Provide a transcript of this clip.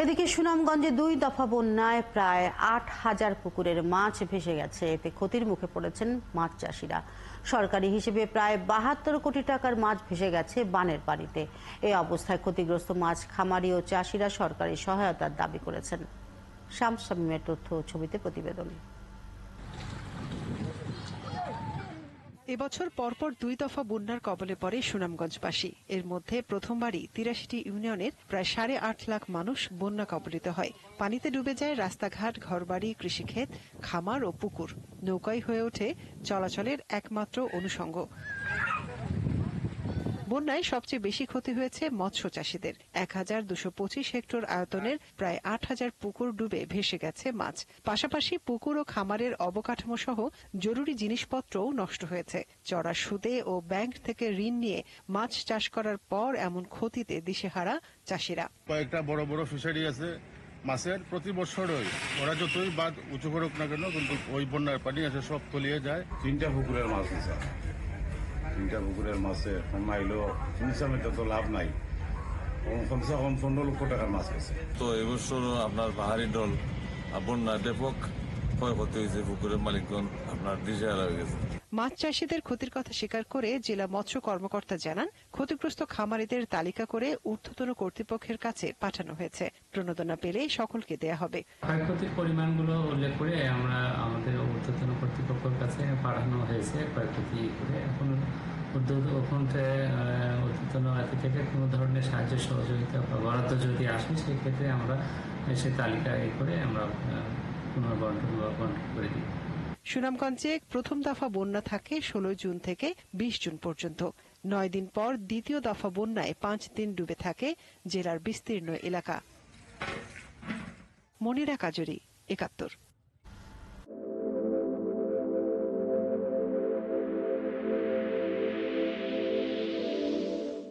এদিকে সুনামগঞ্জে 2 দফা বন্যায় প্রায় 8,000 পুকুরের মাছ ভেসে গেছে। এতে ক্ষতির মুখে পড়েছেন মাছ চাষিরা। সরকারি হিসেবে প্রায় 72 কোটি টাকার মাছ ভেসে গেছে বানের পানিতে। এই অবস্থায় ক্ষতিগ্রস্ত মাছ খামারি ও চাষিরা সরকারি সহায়তার দাবি করেছেন। শামস শামীমের তথ্য ছবিতে প্রতিবেদন। এবছর পরপর 2 দফা বন্যার কবলে পড়ে সুনামগঞ্জবাসী। এর মধ্যে প্রথমবারই 83টি ইউনিয়নের প্রায় 8.5 লাখ মানুষ বন্যা কবলিত হয়। পানিতে ডুবে যায় রাস্তাঘাট, ঘরবাড়ি, কৃষিক্ষেত, খামার ও পুকুর। নৌকাই হয়ে ওঠে চলাচলের একমাত্র অনুষঙ্গ। বন্যায় সবচেয়ে বেশি ক্ষতি হয়েছে মৎস্য চাষীদের। 1225 হেক্টর আয়তনের প্রায় 8,000 পুকুর ডুবে ভেসে গেছে মাছ। পাশাপাশি পুকুর ও খামারের অবকাঠামো সহ জরুরি জিনিসপত্রও নষ্ট হয়েছে। চড়া সুদে ও ব্যাংক থেকে ঋণ নিয়ে মাছ চাষ করার পর এমন ক্ষতিতে দিশেহারা চাষিরা। কয়েকটা বড় বড় ফিশারি আছে মাছের, প্রতি বছরই ওরা যতই বাঁধ উঁচু করুক না কেন, কিন্তু ওই বন্যার পানি এসে সব তলিয়ে যায়। 3টা পুকুরের মাছ আছে, 3টা পুকুরের মাছে কমাইলো ইনসামে তো লাভ নাই, কমসে কম 15 লক্ষ টাকার মাছ আছে। তো এবছর আপনার পাহাড়ি ডল বন্যা ব্যাপক ক্ষয়ক্ষতি হয়েছে, পুকুরের মালিকগণ আপনার দিশেহারা হয়ে গেছে। মাছ চাষীদের ক্ষতির কথা স্বীকার করে জেলা মৎস্য কর্মকর্তা জানান, ক্ষতিগ্রস্ত খামারিদের তালিকা করে ঊর্ধ্বতন কর্তৃপক্ষের কাছে পাঠানো হয়েছে। প্রণোদনা পেলে সকলকে দেয়া হবে। ক্ষয়ক্ষতির পরিমাণগুলো উল্লেখ করে আমরা আমাদের ঊর্ধ্বতন কর্তৃপক্ষের কাছে পাঠানো হয়েছে। ক্ষয়ক্ষতি করে এখন ঊর্ধ্বতন থেকে কোনো ধরনের সাহায্য সহযোগিতা বা বরাদ্দ যদি আসে, সেক্ষেত্রে আমরা সে তালিকা করে আমরা পুনর্বন্টন করে দিই। সুনামগঞ্জে প্রথম দফা বন্যা থাকে 16 জুন থেকে 20 জুন পর্যন্ত। 9 দিন পর দ্বিতীয় দফা বন্যায় 5 দিন ডুবে থাকে জেলার বিস্তীর্ণ এলাকা। মনিরা কাজরি, 71।